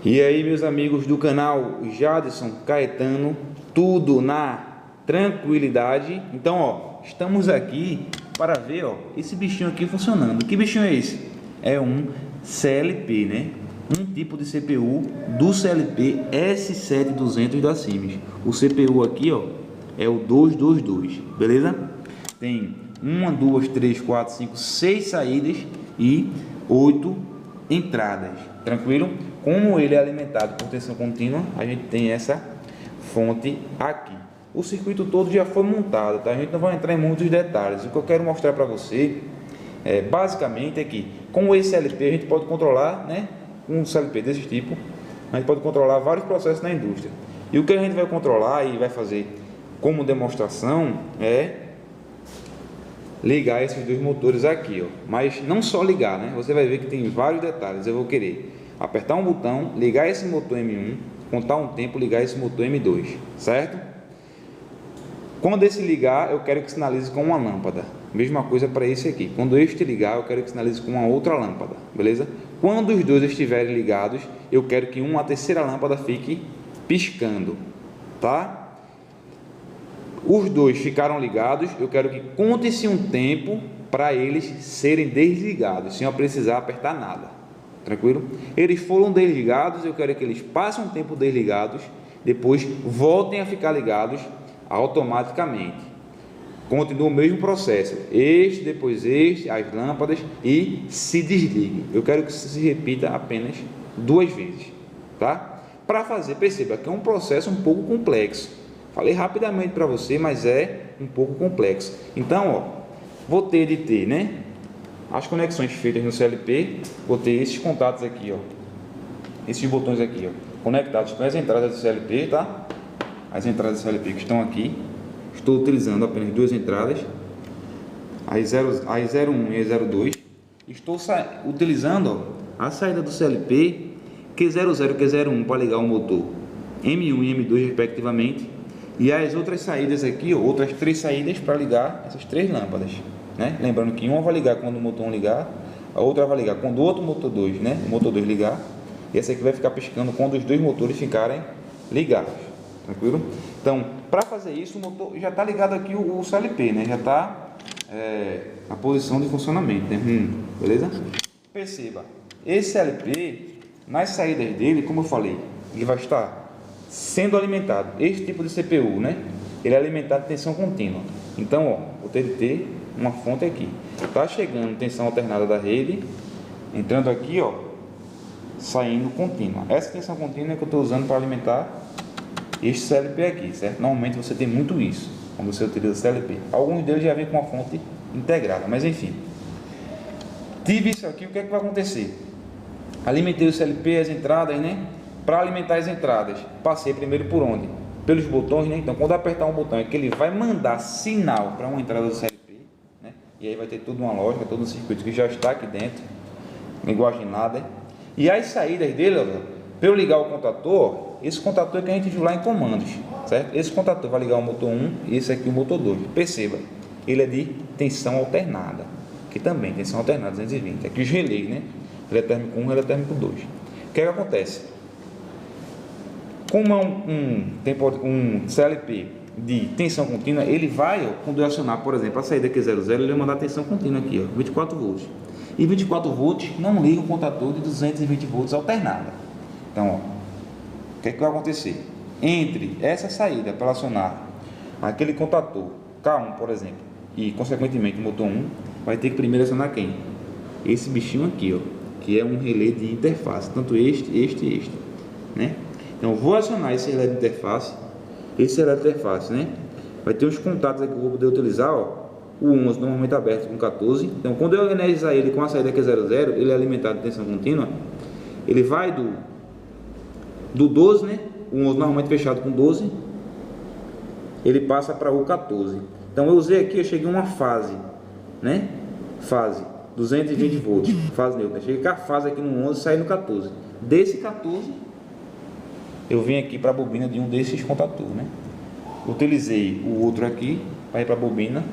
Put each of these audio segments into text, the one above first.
E aí, meus amigos do canal Jadson Caetano, tudo na tranquilidade. Então, ó, estamos aqui para ver, ó, esse bichinho aqui funcionando. Que bichinho é esse? É um CLP, né? Um tipo de CPU do CLP S7200 da Siemens. O CPU aqui, ó, é o 222, beleza? Tem 1, 2, 3, 4, 5, 6 saídas e 8 entradas, tranquilo? Como ele é alimentado por tensão contínua, a gente tem essa fonte aqui. O circuito todo já foi montado, tá? A gente não vai entrar em muitos detalhes. O que eu quero mostrar para você, basicamente, é que com esse CLP a gente pode controlar, né? Um CLP desse tipo, a gente pode controlar vários processos na indústria. E o que a gente vai controlar e vai fazer como demonstração é ligar esses dois motores aqui, ó. Mas não só ligar, né? Você vai ver que tem vários detalhes. Eu vou querer apertar um botão, ligar esse motor M1, contar um tempo, ligar esse motor M2, certo? Quando esse ligar, eu quero que sinalize com uma lâmpada. Mesma coisa para esse aqui. Quando este ligar, eu quero que sinalize com uma outra lâmpada, beleza? Quando os dois estiverem ligados, eu quero que uma terceira lâmpada fique piscando, tá? Os dois ficaram ligados, eu quero que conte-se um tempo para eles serem desligados, sem eu precisar apertar nada, tranquilo? Eles foram desligados, eu quero que eles passem um tempo desligados, depois voltem a ficar ligados automaticamente. Continua o mesmo processo, este, depois este, as lâmpadas, e se desligue. Eu quero que isso se repita apenas 2 vezes, tá? Para fazer, perceba que é um processo um pouco complexo. Falei rapidamente para você, mas é um pouco complexo. Então, ó, vou ter de ter, né, as conexões feitas no CLP, vou ter esses contatos aqui, ó, esses botões aqui, ó, conectados com as entradas do CLP, tá? As entradas do CLP que estão aqui. Estou utilizando apenas 2 entradas, as 01 e as 02. Estou utilizando, ó, a saída do CLP Q00 e Q01 para ligar o motor M1 e M2 respectivamente, e as outras saídas aqui, ó, outras 3 saídas para ligar essas 3 lâmpadas, né? Lembrando que uma vai ligar quando o motor 1 ligar, a outra vai ligar quando o outro motor 2, né, o motor 2 ligar, e essa aqui vai ficar piscando quando os dois motores ficarem ligados, tranquilo? Então, para fazer isso, o motor já está ligado aqui, o CLP, né? Já está na posição de funcionamento, né? Beleza? Perceba, esse CLP, nas saídas dele, como eu falei, ele vai estar sendo alimentado, esse tipo de CPU, né? Ele é alimentado de tensão contínua. Então, ó, vou ter de ter uma fonte aqui. Tá chegando tensão alternada da rede, entrando aqui, ó, saindo contínua. Essa tensão contínua é que eu estou usando para alimentar este CLP aqui, certo? Normalmente você tem muito isso quando você utiliza CLP. Alguns deles já vem com uma fonte integrada, mas enfim. Tive isso aqui, o que é que vai acontecer? Alimentei o CLP, as entradas, né? Para alimentar as entradas, passei primeiro por onde? Pelos botões, né? Então, quando eu apertar um botão, é que ele vai mandar sinal para uma entrada do CLP, né? E aí vai ter toda uma lógica, todo um circuito que já está aqui dentro, linguagem nada. E as saídas dele, ó, para eu ligar o contator, esse contator é que a gente viu lá em comandos, certo? Esse contator vai ligar o motor 1 e esse aqui o motor 2. Perceba, ele é de tensão alternada, que também tensão alternada 220. Aqui os relés, né? Relé térmico 1, relé térmico 2. O que é que acontece? Como é um CLP de tensão contínua, ele vai, ó, quando eu acionar, por exemplo, a saída Q00, ele vai mandar tensão contínua aqui, ó, 24 volts. E 24 volts não liga o contador de 220 volts alternada. Então, ó, o que é que vai acontecer? Entre essa saída para acionar aquele contador K1, por exemplo, e consequentemente o motor 1, vai ter que primeiro acionar quem? Esse bichinho aqui, ó, que é um relé de interface, tanto este, né? Então, eu vou acionar esse relé de interface, né? Vai ter uns contatos aqui que eu vou poder utilizar, ó. O 11 normalmente aberto com 14. Então, quando eu energizar ele com a saída Q00, ele é alimentado de tensão contínua. Ele vai do 12, né? O 11 normalmente fechado com 12. Ele passa para o 14. Então, eu usei aqui, eu cheguei a uma fase, né? Fase 220 volts, fase neutra. Cheguei com a fase aqui no 11 e saí no 14. Desse 14, eu vim aqui para a bobina de um desses contadores, né? Utilizei o outro aqui para ir para a bobina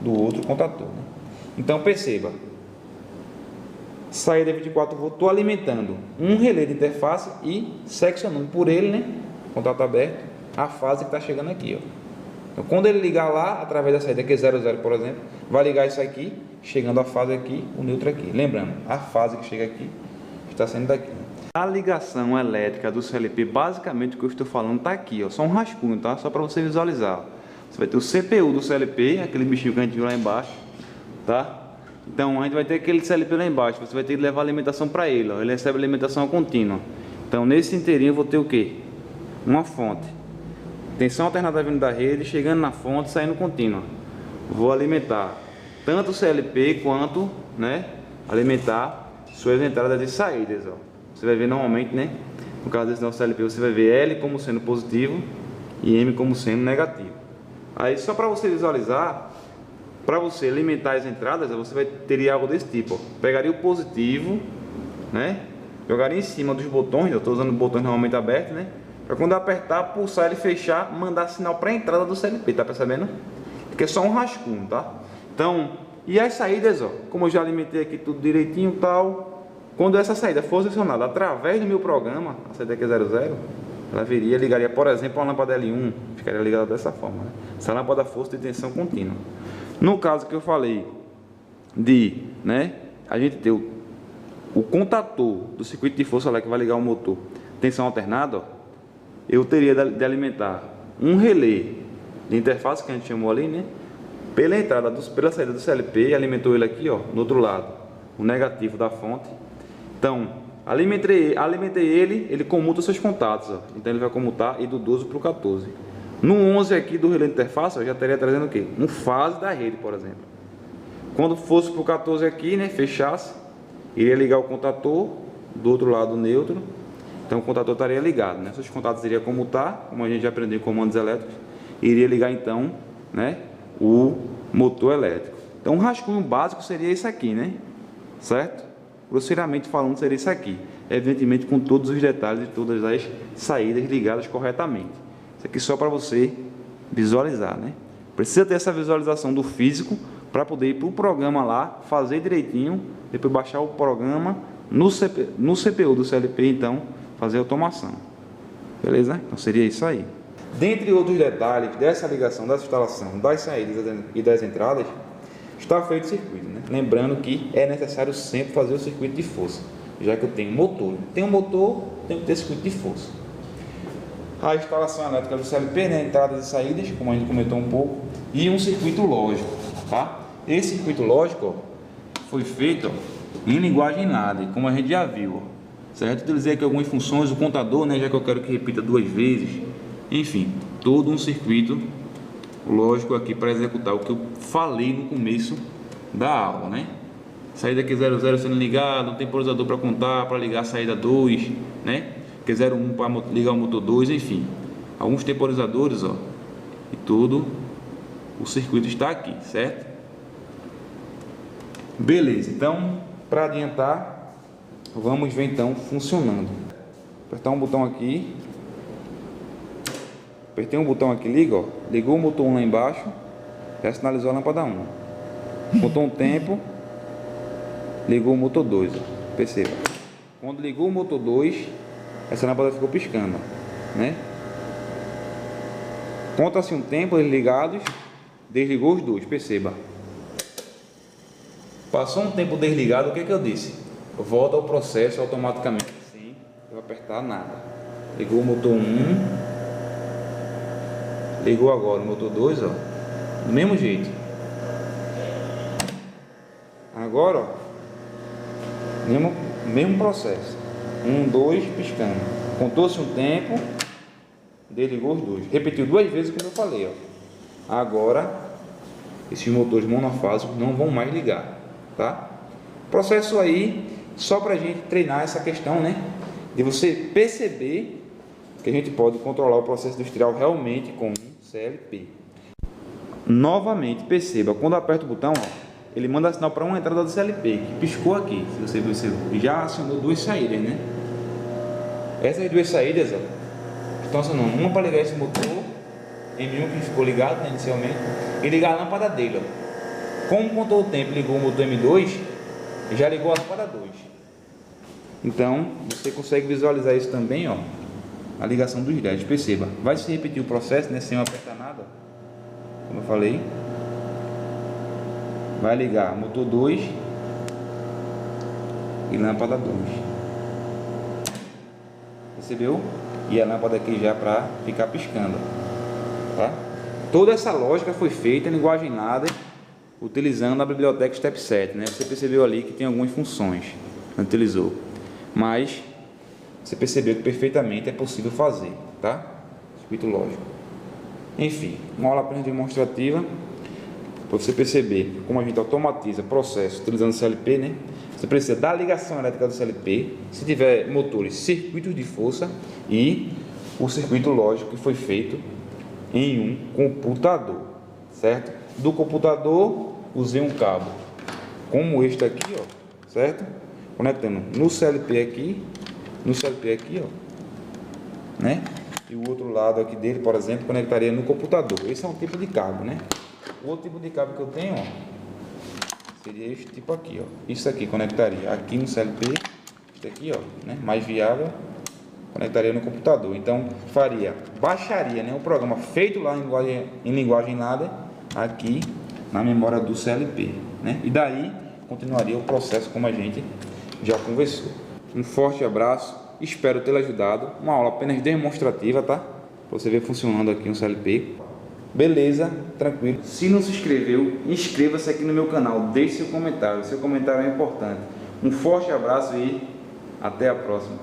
do outro contador, né? Então, perceba, saída 24 volts, estou alimentando um relé de interface e seccionando por ele, né, contato aberto, a fase que está chegando aqui, ó. Então, quando ele ligar lá, através da saída Q00, por exemplo, vai ligar isso aqui, chegando a fase aqui, o neutro aqui. Lembrando, a fase que chega aqui está saindo daqui. A ligação elétrica do CLP, basicamente o que eu estou falando está aqui, ó, só um rascunho, tá? Só para você visualizar. Você vai ter o CPU do CLP, aquele bichinho que a gente viu lá embaixo, tá? Então a gente vai ter aquele CLP lá embaixo, você vai ter que levar alimentação para ele, ó. Ele recebe alimentação contínua. Então nesse inteirinho eu vou ter o que? Uma fonte. Tensão alternada vindo da rede, chegando na fonte, saindo contínua. Vou alimentar tanto o CLP quanto, né, alimentar suas entradas e saídas, ó. Você vai ver normalmente, né, no caso desse nosso CLP, você vai ver L como sendo positivo e M como sendo negativo. Aí só para você visualizar, para você alimentar as entradas, você vai ter algo desse tipo, ó. Pegaria o positivo, né, jogaria em cima dos botões, eu estou usando botões normalmente abertos, né, para quando eu apertar, pulsar ele fechar, mandar sinal para a entrada do CLP, tá percebendo? Porque é só um rascunho, tá? Então, e as saídas, ó, como eu já alimentei aqui tudo direitinho e tal, quando essa saída for acionada através do meu programa, a saída aqui é 00, ela ligaria, por exemplo, a lâmpada L1, ficaria ligada dessa forma, né? Essa lâmpada fosse de tensão contínua. No caso que eu falei de, né, a gente ter o contator do circuito de força lá que vai ligar o motor, tensão alternada, ó, eu teria de alimentar um relé de interface que a gente chamou ali, né, pela entrada, pela saída do CLP, alimentou ele aqui, ó, no outro lado, o negativo da fonte. Então, alimentei ele comuta os seus contatos, ó. Então ele vai comutar e do 12 para o 14. No 11 aqui do relé de interface, eu já estaria trazendo o quê? Um fase da rede, por exemplo. Quando fosse para o 14 aqui, né, fechasse, iria ligar o contator do outro lado neutro. Então o contator estaria ligado, né? Seus contatos iriam comutar, como a gente já aprendeu em comandos elétricos, e iria ligar então, né, o motor elétrico. Então um rascunho básico seria isso aqui, né? Certo? Grosseiramente falando, seria isso aqui. Evidentemente com todos os detalhes e todas as saídas ligadas corretamente. Isso aqui só para você visualizar, né? Precisa ter essa visualização do físico para poder ir para o programa lá, fazer direitinho, depois baixar o programa no CPU do CLP, então fazer a automação. Beleza? Então seria isso aí. Dentre outros detalhes dessa ligação, dessa instalação das saídas e das entradas, está feito o circuito, né? Lembrando que é necessário sempre fazer o circuito de força, já que eu tenho motor. Tem um motor, tem que ter circuito de força. A instalação elétrica do CLP, né? Entradas e saídas, como a gente comentou um pouco, e um circuito lógico, tá? Esse circuito lógico, ó, foi feito, ó, em linguagem NAD, como a gente já viu, ó. Certo? Utilizei aqui algumas funções, o contador, né, já que eu quero que repita 2 vezes. Enfim, todo um circuito lógico aqui para executar o que eu falei no começo da aula, né? Saída Q00 sendo ligado, um temporizador para contar, para ligar a saída 2, né? Q01 para ligar o motor 2, enfim. Alguns temporizadores, ó. E todo o circuito está aqui, certo? Beleza, então, para adiantar, vamos ver então funcionando. Apertar um botão aqui. Apertei um botão aqui, liga, ó. Ligou o motor 1 lá embaixo. Já sinalizou a lâmpada 1. Contou um tempo. Ligou o motor 2, ó. Perceba. Quando ligou o motor 2, essa lâmpada ficou piscando, ó, né? Conta-se um tempo, eles ligados. Desligou os dois, perceba. Passou um tempo desligado, o que é que eu disse? Volta ao processo automaticamente, sem eu apertar nada. Ligou o motor 1. Ligou agora o motor 2, ó. Do mesmo jeito. Agora, ó. Mesmo processo. 1, 2, piscando. Contou-se um tempo. Desligou os dois. Repetiu 2 vezes como eu falei, ó. Agora, esses motores monofásicos não vão mais ligar, tá? Processo aí, só para a gente treinar essa questão, né? De você perceber que a gente pode controlar o processo industrial realmente com um CLP. Novamente, perceba, quando eu aperto o botão, ó, ele manda sinal para uma entrada do CLP, que piscou aqui. Se você viu, você já acionou 2 saídas, né? Essas 2 saídas, ó, estão acionando uma para ligar esse motor M1 que ficou ligado, né, inicialmente, e ligar a lâmpada dele, ó. Como contou o tempo, ligou o motor M2, já ligou a lampada 2. Então, você consegue visualizar isso também, ó, a ligação dos LEDs. Perceba, vai se repetir o processo, né, sem apertar nada, como eu falei. Vai ligar motor 2 e lâmpada 2. Percebeu? E a lâmpada aqui já para ficar piscando, tá? Toda essa lógica foi feita em linguagem ladder, utilizando a biblioteca Step 7, né? Você percebeu ali que tem algumas funções, não utilizou, mas você percebeu que perfeitamente é possível fazer, tá? Circuito lógico. Enfim, uma aula apenas demonstrativa para você perceber como a gente automatiza processo utilizando o CLP, né? Você precisa da ligação elétrica do CLP, se tiver motores, circuitos de força e o circuito lógico que foi feito em um computador, certo? Do computador usei um cabo como este aqui, ó, certo? Conectando no CLP aqui, ó, né? E o outro lado aqui dele, por exemplo, conectaria no computador. Esse é um tipo de cabo, né? O outro tipo de cabo que eu tenho, ó, seria este tipo aqui, ó. Isso aqui conectaria aqui no CLP, este aqui, ó, né? Mais viável, conectaria no computador. Então baixaria, né, um programa feito lá em linguagem ladder aqui na memória do CLP, né? E daí continuaria o processo como a gente já conversou. Um forte abraço, espero ter ajudado. Uma aula apenas demonstrativa, tá? Pra você ver funcionando aqui no CLP. Beleza, tranquilo. Se não se inscreveu, inscreva-se aqui no meu canal, deixe seu comentário é importante. Um forte abraço e até a próxima.